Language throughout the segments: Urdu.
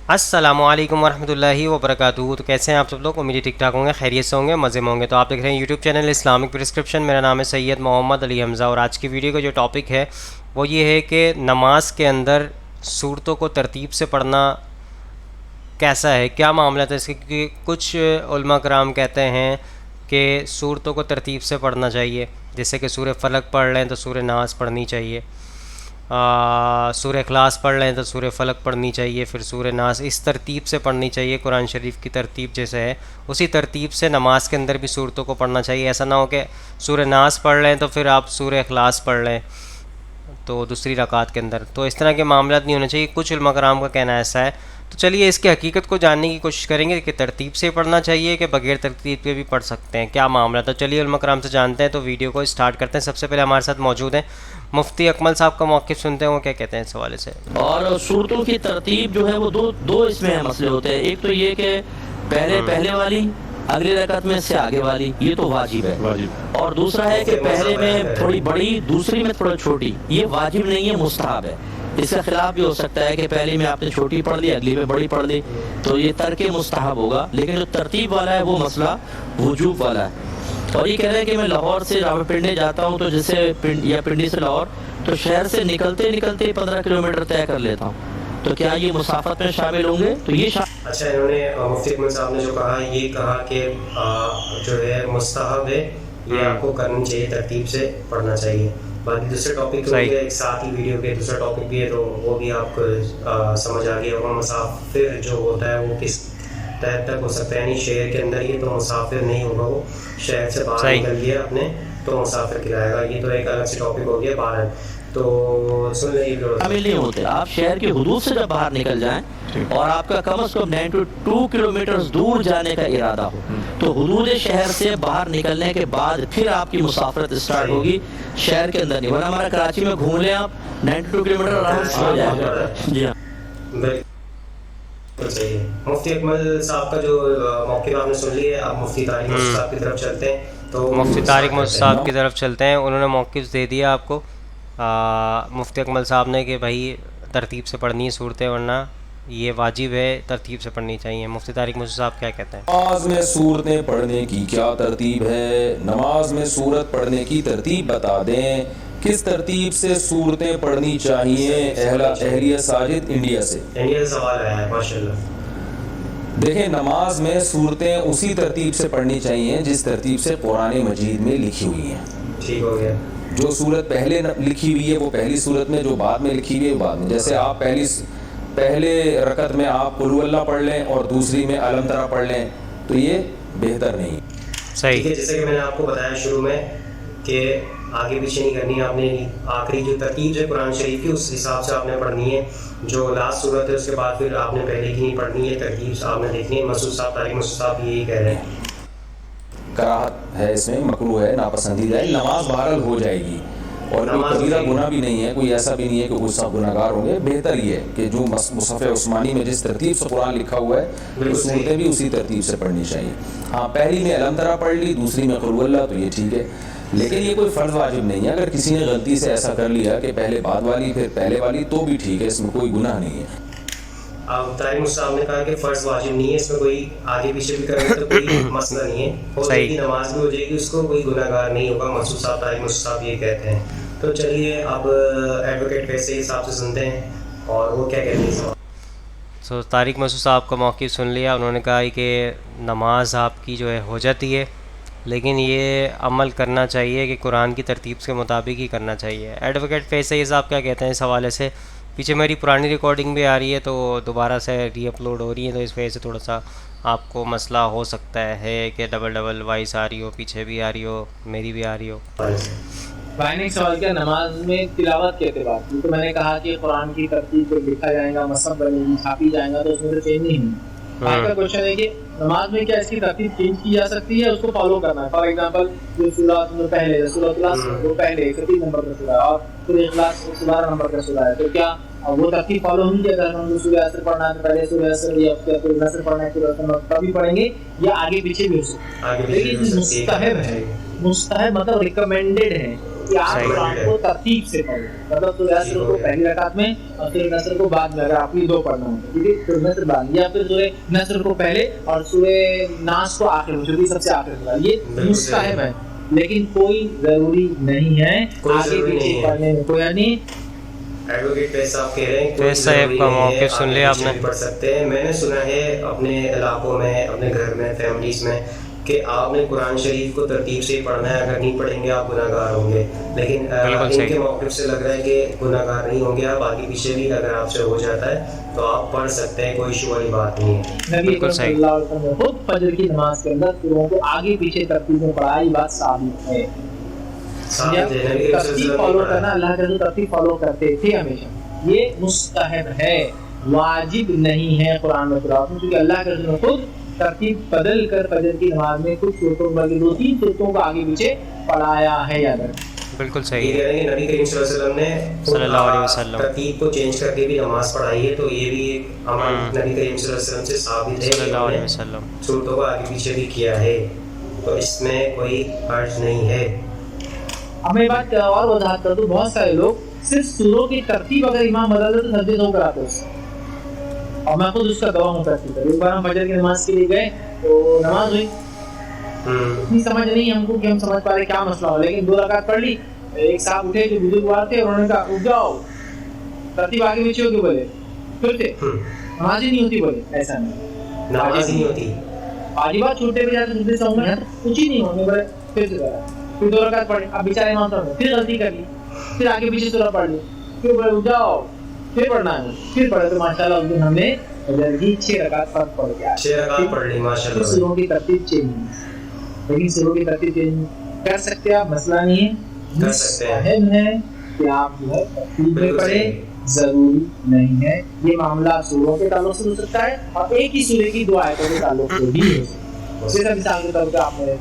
السلام علیکم ورحمۃ اللہ وبرکاتہ. تو کیسے ہیں آپ سب لوگ؟ امید ٹھیک ٹھاک ہوں گے، خیریت سے ہوں گے، مزے میں ہوں گے. تو آپ دیکھ رہے ہیں یوٹیوب چینل اسلامک پرسکرپشن. میرا نام ہے سید محمد علی حمزہ، اور آج کی ویڈیو کا جو ٹاپک ہے وہ یہ ہے کہ نماز کے اندر صورتوں کو ترتیب سے پڑھنا کیسا ہے، کیا معاملہ ہے اس کے. کیونکہ کچھ علماء کرام کہتے ہیں کہ صورتوں کو ترتیب سے پڑھنا چاہیے، جیسے کہ سورہ فلق پڑھ لیں تو سورہ ناس پڑھنی چاہیے، سورہ اخلاص پڑھ لیں تو سورہ فلق پڑھنی چاہیے، پھر سورہ ناس، اس ترتیب سے پڑھنی چاہیے. قرآن شریف کی ترتیب جیسے ہے اسی ترتیب سے نماز کے اندر بھی صورتوں کو پڑھنا چاہیے. ایسا نہ ہو کہ سورہ ناس پڑھ لیں تو پھر آپ سورہ اخلاص پڑھ لیں تو دوسری رکعت کے اندر. تو اس طرح کے معاملات نہیں ہونے چاہیے. کچھ علماء کرام کا کہنا ایسا ہے. تو چلیے اس کی حقیقت کو جاننے کی کوشش کریں گے کہ ترتیب سے پڑھنا چاہیے کہ بغیر ترتیب کے بھی پڑھ سکتے ہیں، کیا معاملہ. تو چلیے علماء کرام سے جانتے ہیں. تو ویڈیو کو اسٹارٹ کرتے ہیں. سب سے پہلے ہمارے ساتھ موجود ہیں مفتی اکمل صاحب کا موقف سنتے ہیں، وہ کیا کہتے ہیں اس حوالے سے. اور صورتوں کی ترتیب جو ہے وہ دو اس میں مسئلے ہوتے ہیں. ایک تو یہ کہ پہلے والی، اگلی رکعت میں سے آگے والی، یہ تو واجب ہے. اور دوسرا ہے کہ پہلے میں تھوڑی بڑی، دوسری میں تھوڑا چھوٹی، یہ واجب نہیں ہے، مستحب ہے. اس کا خلاف بھی ہو سکتا ہے کہ پہلی میں آپ نے چھوٹی پڑھ لی، اگلی میں بڑی پڑھ لی، تو یہ ترک مستحب ہوگا. لیکن جو ترتیب والا ہے وہ مسئلہ وجوب والا ہے. اور یہ کہہ رہے ہیں کہ میں لاہور سے راولپنڈی جاتا ہوں، تو جیسے یا پنڈی سے لاہور، تو شہر سے نکلتے 15 کلومیٹر طے کر لیتا ہوں، تو کیا یہ مسافت میں شامل ہوں گے؟ تو یہ اچھا، انہوں نے مفتی اکمل صاحب نے جو کہا، یہ کہا کہ جو ہے مستحب ہے، یہ آپ کو کرنی چاہیے، ترتیب سے پڑھنا چاہیے. باقی دوسرے ٹاپک تو ایک ساتھ ہی ویڈیو کے دوسرا ٹاپک بھی ہے، تو وہ بھی آپ کو سمجھ آ گیا ہوگا. مسافر جو ہوتا ہے وہ کس تحت تک ہو سکتا ہے، یعنی شہر کے اندر ہی تو مسافر نہیں ہوگا، وہ شہر سے باہر نکل گیا اپنے تو مسافر کہلائے گا. یہ تو ایک الگ سے ٹاپک ہو گیا باہر. تو سن لیجیے، شامل نہیں ہوتے. آپ شہر کی حدود سے جب باہر نکل جائیں اور آپ کا کم از کم 92 کلومیٹر دور جانے کا ارادہ ہو، تو حدود شہر سے باہر نکلنے کے بعد پھر آپ کی مسافرت اسٹارٹ ہوگی، شہر کے اندر نہیں. ورنہ ہمارا کراچی میں گھوم لیں آپ، 92 کلومیٹر آرام سے ہو جائے گا. جی ہاں، چاہیے. مفتی اکمل صاحب کا جو موقف آپ نے سن لی ہے. اب مفتی طارق مسعود صاحب کی طرف چلتے ہیں. تو مفتی طارق مسعود صاحب کی طرف چلتے ہیں. انہوں نے موقف دے دیا آپ کو مفتی اکمل صاحب نے کہ بھائی ترتیب سے پڑھنی ہے صورتیں، ورنہ یہ واجب ہے، ترتیب سے پڑھنی چاہیے. مفتی طارق مسعود صاحب کیا کہتے ہیں؟ نماز میں صورتیں پڑھنے کی کیا ترتیب ہے؟ نماز میں صورت پڑھنے کی ترتیب بتا دیں. کس ترتیب سے صورتیں پڑھنی چاہیے؟ اہلیہ ساجد انڈیا سے سوال آیا ہے. ماشاءاللہ. دیکھیں، نماز میں صورتیں اسی ترتیب سے پڑھنی چاہیے جس ترتیب سے قرآن مجید میں لکھی ہوئی ہیں. ٹھیک ہو گیا. جو صورت پہلے لکھی ہوئی ہے وہ پہلی صورت میں، جو بعد میں لکھی ہوئی ہے وہ بعد میں. جیسے آپ پہلے رکعت میں آپ قل اللہ پڑھ لیں اور دوسری میں علم ترا پڑھ لیں، تو یہ بہتر نہیں. صحیح. جیسے کہ میں نے آپ کو بتایا شروع میں کہ آگے پیچھے نہیں کرنی، آپ نے آخری جو ترتیب ہے قرآن شریف کی اس حساب سے آپ نے پڑھنی ہے. جو لاسٹ صورت ہے اس کے بعد پھر آپ نے پہلے کی نہیں پڑھنی ہے، ترتیب آپ نے دیکھنی ہے. مسعود صاحب، طارق مسعود صاحب یہی کہہ رہے ہیں. کراہت ہے اس میں، مکروہ ہے، ناپسندیدہ ہے. نماز بہرحال ہو جائے گی، اور کوئی کبیرہ گناہ بھی نہیں ہے، کوئی ایسا بھی نہیں ہے کہ کچھ سب گناہ گار ہوں گے. بہتر یہ ہے کہ جو مصحف عثمانی میں جس ترتیب سے قرآن لکھا ہوا ہے وہ صورتیں بھی اسی ترتیب سے پڑھنی چاہیے. ہاں، پہلی میں علم ترا پڑھ لی، دوسری میں قل اللہ، تو یہ ٹھیک ہے. لیکن یہ کوئی فرض واجب نہیں ہے. اگر کسی نے غلطی سے ایسا کر لیا کہ پہلے بعد والی پھر پہلے والی، تو بھی ٹھیک ہے، اس میں کوئی گناہ نہیں ہے. اب طارق صاحب نے کہا کہ فرض واجب نہیں ہے، اس میں کوئی آگے پیچھے بھی کریں تو کوئی مسئلہ نہیں ہے، ہو جائے گی، نماز بھی ہو جائے گی، اس کو کوئی گناہ گار نہیں ہوگا. مسعود صاحب، طارق مسعود صاحب یہ کہتے ہیں. تو چلیے اب ایڈوکیٹ فیصل صاحب سے سنتے ہیں اور وہ کیا کہتے ہیں. سو طارق مسعود صاحب کا موقف سن لیا. انہوں نے کہا کہ نماز آپ کی جو ہے ہو جاتی ہے، لیکن یہ عمل کرنا چاہیے کہ قرآن کی ترتیب کے مطابق ہی کرنا چاہیے. ایڈوکیٹ فیصل صاحب کیا کہتے ہیں اس حوالے سے؟ پیچھے میری پرانی ریکارڈنگ بھی آ رہی ہے، تو دوبارہ سے ری اپلوڈ ہو رہی ہے، تو اس وجہ سے تھوڑا سا آپ کو مسئلہ ہو سکتا ہے کہ ڈبل وائس آ رہی ہو، پیچھے بھی آ رہی ہو، میری بھی آ رہی ہو. بھائی نے ایک سوال کیا نماز میں تلاوت کے اعتبار سے، تو میں نے کہا کہ قرآن کی ترتیب کو لکھا جائے گا، مصحف بنے گی، چھاپی جائے گا، تو اس میں تو چینج نہیں ہوگی. بھائی کا کوشچن ہے کہ نماز میں کیا اس کی ترتیب چینج کی جا سکتی ہے، اس کو فالو کرنا ہے. فار ایگزامپل جو سورہ پہلے سورہ اخلاص وہ پہلے 31 نمبر کا سورہ ہے اور سورہ اخلاص 12 نمبر کا سورہ ہے، تو کیا وہ ترتیب فالو ہوں گی؟ اگر ہم سورہ عصر پڑھنا ہے تو پہلے سورہ عصر یا سورہ نصر پڑھنا ہے سورہ عصر تبھی پڑھیں گے، یا آگے پیچھے بھی ہو سکتا ہے. لیکن مستحب ہے، مستحب مطلب ریکمینڈیڈ ہے. کہ آپ قرآن کو ترتیب سے پڑھیں, مطلب سورہ نصر کو پہلی رکعت میں اور سورہ نصر کو بعد میں, اگر آپ کو دو پڑھنا ہو ٹھیک ہے, سورہ نصر بعد یا پھر سورہ نصر کو پہلے اور سورہ ناس کو آخر میں, جو کہ سب سے آخر میں. یہ مستحب ہے لیکن کوئی ضروری نہیں ہے آگے پیچھے پڑھنے میں. کوئی یعنی ایڈوکیٹ فیض صاحب کہہ رہے ہیں فیض صاحب کا موقف سن لیا آپ نے, پڑھ سکتے ہیں. میں نے سنا ہے اپنے علاقوں میں, اپنے گھر میں, فیملیز میں, کہ آپ نے قرآن شریف کو ترتیب سے ہی پڑھنا ہے, اگر نہیں پڑھیں گے آپ گناہ گار ہوں گے. لیکن ان کے موقف سے لگ رہا ہے کہ گناہ گار نہیں ہوں گے آپ, آگے پیچھے بھی اگر آپ سے ہو جاتا ہے تو آپ پڑھ سکتے ہیں, کوئی ایشو والی بات نہیں ہے. بالکل صحیح. اللہ علیہ وسلم خود فجر کی نماز کے اندر لوگوں کو آگے پیچھے ترتیب میں پڑھا, یہ بات ثابت ہے. ترتیب فالو کرنا, اللہ کے ترتیب فالو کرتے تھے ہمیشہ, یہ مستحب ہے, واجب نہیں ہے قرآن میں تلاوت میں, کیونکہ اللہ کے رسول نے خود ترتیب بدل کر فجر کی نماز میں کچھ صورتوں بلکہ 2-3 صورتوں کو آگے پیچھے پڑھایا ہے. یاد رکھیں بالکل صحیح ہے. نبی کریم صلی اللہ علیہ وسلم نے صلی اللہ علیہ وسلم ترتیب کو چینج کر کے بھی نماز پڑھائی ہے, تو یہ بھی ایک عمل نبی کریم صلی اللہ علیہ وسلم سے ثابت ہے, صلی اللہ علیہ وسلم صورتوں کو آگے پیچھے بھی کیا ہے, تو اس میں کوئی حرج نہیں ہے. اب میں بات اور وضاحت کر دوں, بہت سارے لوگ صرف سوروں کی ترتیب اگر امام بدل دے تو سجدے دو کراتے ہیں, اور میں خود اس کا گواہ ہوں ترتیب. ایک بار ہم فجر کی نماز کے لیے گئے تو نماز ہوئی, اتنی سمجھ نہیں ہم کو کہ ہم سمجھ پا رہے کیا مسئلہ ہو, لیکن 2 رکعت پڑھ لی. ایک صاحب اٹھے جو بزرگوار تھے, انہوں نے کہا رک جاؤ, ترتیب آگے پیچھے ہوگی, بولے پھر سے نماز ہی نہیں ہوتی, بولے ایسا نہیں, نماز نہیں ہوتی, واجبات چھوٹے بھی جاتے دوسرے سو میں کچھ ہی نہیں ہونے, بولے پھر سے کرا, پھر 2 رکعت پڑھے. اب بیچارے امام صاحب نے پھر غلطی کر لی, پھر آگے پیچھے سورہ پڑھ لی, پھر بولے رک جاؤ, پھر پڑھنا ہے, پھر پڑھے. تو ماشاءاللہ اس دن ہم نے جلدی 6 رکعت فرض پڑھ گیا, 6 رکعت پڑھ لی ماشاءاللہ. سوروں کی ترتیب چینج نہیں, لیکن سوروں کی ترتیب چینج کر سکتے ہیں آپ, مسئلہ نہیں ہے, کر سکتے ہیں. اہم ہے کہ آپ جو ہے ترتیب میں پڑھیں, ضروری نہیں ہے. یہ معاملہ سوروں کے تعلق سے ہو سکتا ہے اور ایک ہی سورے کی 2 آیتوں کے تعلق سے بھی ہو سکتا ہے. جیسے مثال کے طور پہ آپ نے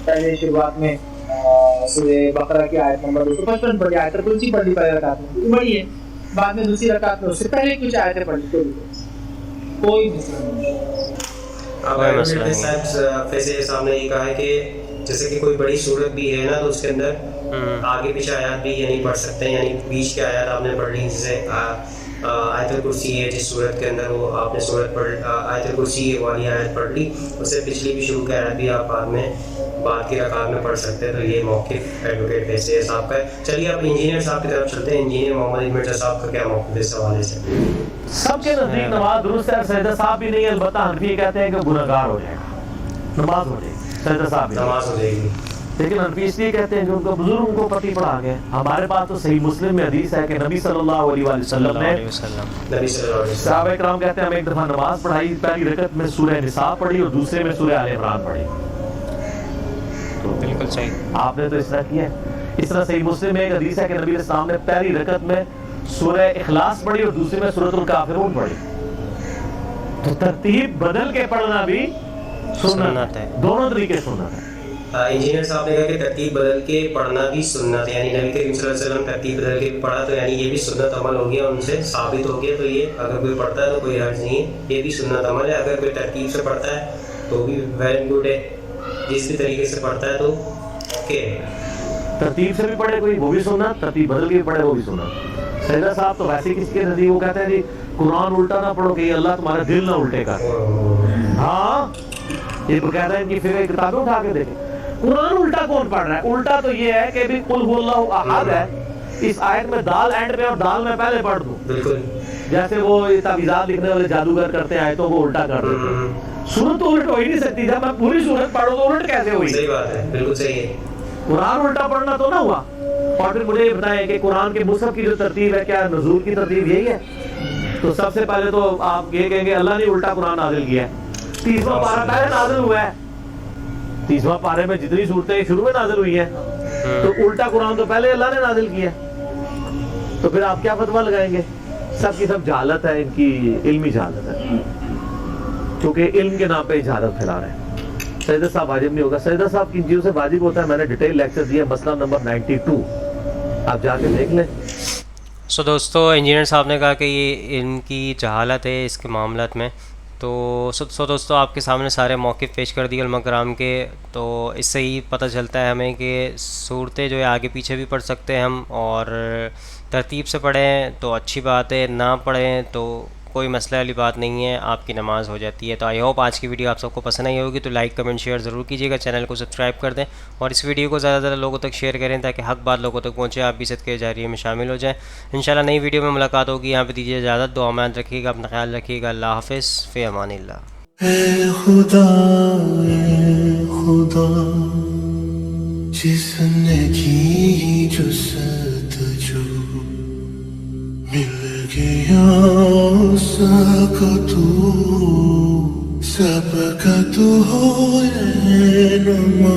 پہلے شروعات میں سورہ بقرہ کی آیت نمبر 255 پڑھی, آیت کرسی پڑھ لی پہلی رکعت میں, بڑی ہے. بعد میں دوسری رکعت میں اس سے پہلے کچھ آیتیں پڑھ لی, کوئی مسئلہ نہیں. اب فیض صاحب نے یہ کہا ہے کہ جیسے کہ کوئی بڑی صورت بھی ہے نا, تو اس کے اندر آگے پیچھے آیات بھی یعنی پڑھ سکتے ہیں, یعنی بیچ کے آیات آپ نے پڑھ لی, جیسے آیت الکرسی ہے جس صورت کے اندر, وہ آپ نے صورت پڑھ آیت الکرسی والی آیت پڑھ لی, اس سے پچھلی بھی شروع کی آیت بھی آپ بعد کی رکعت میں پڑھ سکتے ہیں. تو یہ موقف ایڈوکیٹ فیض صاحب کا ہے. چلیے اب انجینئر صاحب کی طرف چلتے ہیں. انجینئر محمد مرزا صاحب کا کیا موقف ہے اس حوالے سے؟ سب کے نزدیک نماز درست ہے, سجدہ صاحب بھی نہیں, البتہ حنفی کہتے ہیں کہ گناہگار ہو جائے گا, نماز ہو جائے گی, سجدہ صاحب بھی نماز ہو جائے گی. لیکن حنفی اس لیے کہتے ہیں جو ان کو بزرگ ان کو پٹی پڑھا گئے. ہمارے پاس تو صحیح مسلم میں حدیث ہے کہ نبی صلی اللہ علیہ وسلم نے, صحابہ کرام کہتے ہیں ہم ایک دفعہ نماز پڑھائی, پہلی رکعت میں سورہ نساء پڑھی اور دوسرے میں سورہ آل عمران پڑھی. تو بالکل صحیح, آپ نے تو اس طرح کیا ہے. اس طرح صحیح مسلم میں ایک حدیث ہے کہ نبی علیہ السلام نے پہلی رکعت میں سورہ اخلاص پڑھی اور دوسرے میں سورۃ الکافرون پڑھی. تو ترتیب بدل کے پڑھنا بھی سنت ہے, دونوں طریقے سنت ہے. انجینئر صاحب نے کہا کہ ترتیب بدل کے پڑھنا بھی سنت ہے, یعنی نبی کریم صلی اللہ علیہ وسلم ترتیب بدل کے پڑھا, تو یعنی یہ بھی سنت عمل ہو گیا, ان سے ثابت ہو گیا. تو یہ اگر کوئی پڑھتا ہے تو کوئی حرج نہیں ہے, یہ بھی سنت عمل ہے. اگر کوئی ترتیب سے پڑھتا ہے تو بھی ویری گڈ ہے, جس بھی طریقے سے پڑھتا ہے تو اوکے ہے. ترتیب سے بھی پڑھے کوئی وہ بھی سنت, ترتیب بدل کے بھی پڑھے وہ بھی سنت. سیدہ صاحب تو ویسے کسی کے نزدیک وہ کہتے ہیں جی قرآن الٹا نہ پڑھو کہ اللہ تمہارا دل نہ الٹے گا. ہاں یہ تو کہتا ہے ان کی پھر کتابیں اٹھا کے دیکھیں, قرآن الٹا کون پڑھ رہا ہے؟ الٹا تو یہ ہے کہ بھی قل هو اللہ احد ہے, اس آیت میں دال اینڈ میں اور دال میں پہلے پڑھ دوں. بالکل جیسے وہ تعویذات لکھنے والے جادوگر کرتے ہیں آیتوں کو الٹا کر دیتے ہیں. سورت تو الٹ ہو ہی نہیں سکتی, جب میں پوری سورت پڑھوں تو الٹ کیسے ہوئی؟ صحیح بات ہے, بالکل صحیح ہے. قرآن الٹا پڑھنا تو نہ ہوا. اور پھر مجھے یہ بتائیں کہ قرآن کے مصحف کی جو ترتیب ہے, کیا نزول کی ترتیب یہی ہے؟ تو سب سے پہلے تو آپ یہ کہیں گے اللہ نے الٹا قرآن نازل کیا ہے. 30واں پارہ پہلے نازل ہوا ہے, 30واں پارے میں جتنی صورتیں شروع میں نازل ہوئی ہیں, تو الٹا قرآن تو پہلے اللہ نے نازل کیا. تو پھر آپ کیا فتویٰ لگائیں گے؟ سب کی سب جہالت ہے, ان کی علمی جہالت ہے, کیونکہ علم کے نام پہ جہالت پھیلا رہے ہیں. سجدہ صاحب واجب نہیں ہوگا. سجدہ صاحب کن چیزوں سے واجب ہوتا ہے میں نے ڈیٹیل لیکچر دیا, مسئلہ نمبر 92, آپ جا کے دیکھ لیں. دوستو انجینئر صاحب نے کہا کہ یہ علم کی جہالت ہے اس کے معاملات میں, تو دوستوں آپ کے سامنے سارے موقف پیش کر دیے علماء کرام کے. تو اس سے ہی پتہ چلتا ہے ہمیں کہ صورتیں جو ہے آگے پیچھے بھی پڑھ سکتے ہیں ہم, اور ترتیب سے پڑھیں تو اچھی بات ہے, نہ پڑھیں تو کوئی مسئلہ والی بات نہیں ہے, آپ کی نماز ہو جاتی ہے. تو آئی ہوپ آج کی ویڈیو آپ سب کو پسند آئی ہوگی. تو لائک کمنٹ شیئر ضرور کیجیے گا, چینل کو سبسکرائب کر دیں اور اس ویڈیو کو زیادہ سے زیادہ لوگوں تک شیئر کریں تاکہ حق بات لوگوں تک پہنچے, آپ بھی صدقے جاریہ میں شامل ہو جائیں. انشاءاللہ نئی ویڈیو میں ملاقات ہوگی. یہاں پہ دیجیے اجازت, دعا میں یاد رکھیے گا, اپنا خیال رکھیے گا. اللہ حافظ, فی امان اللہ. اے خدا جس نے کی جستجو مل گیا سب کا تو ہو رہنما.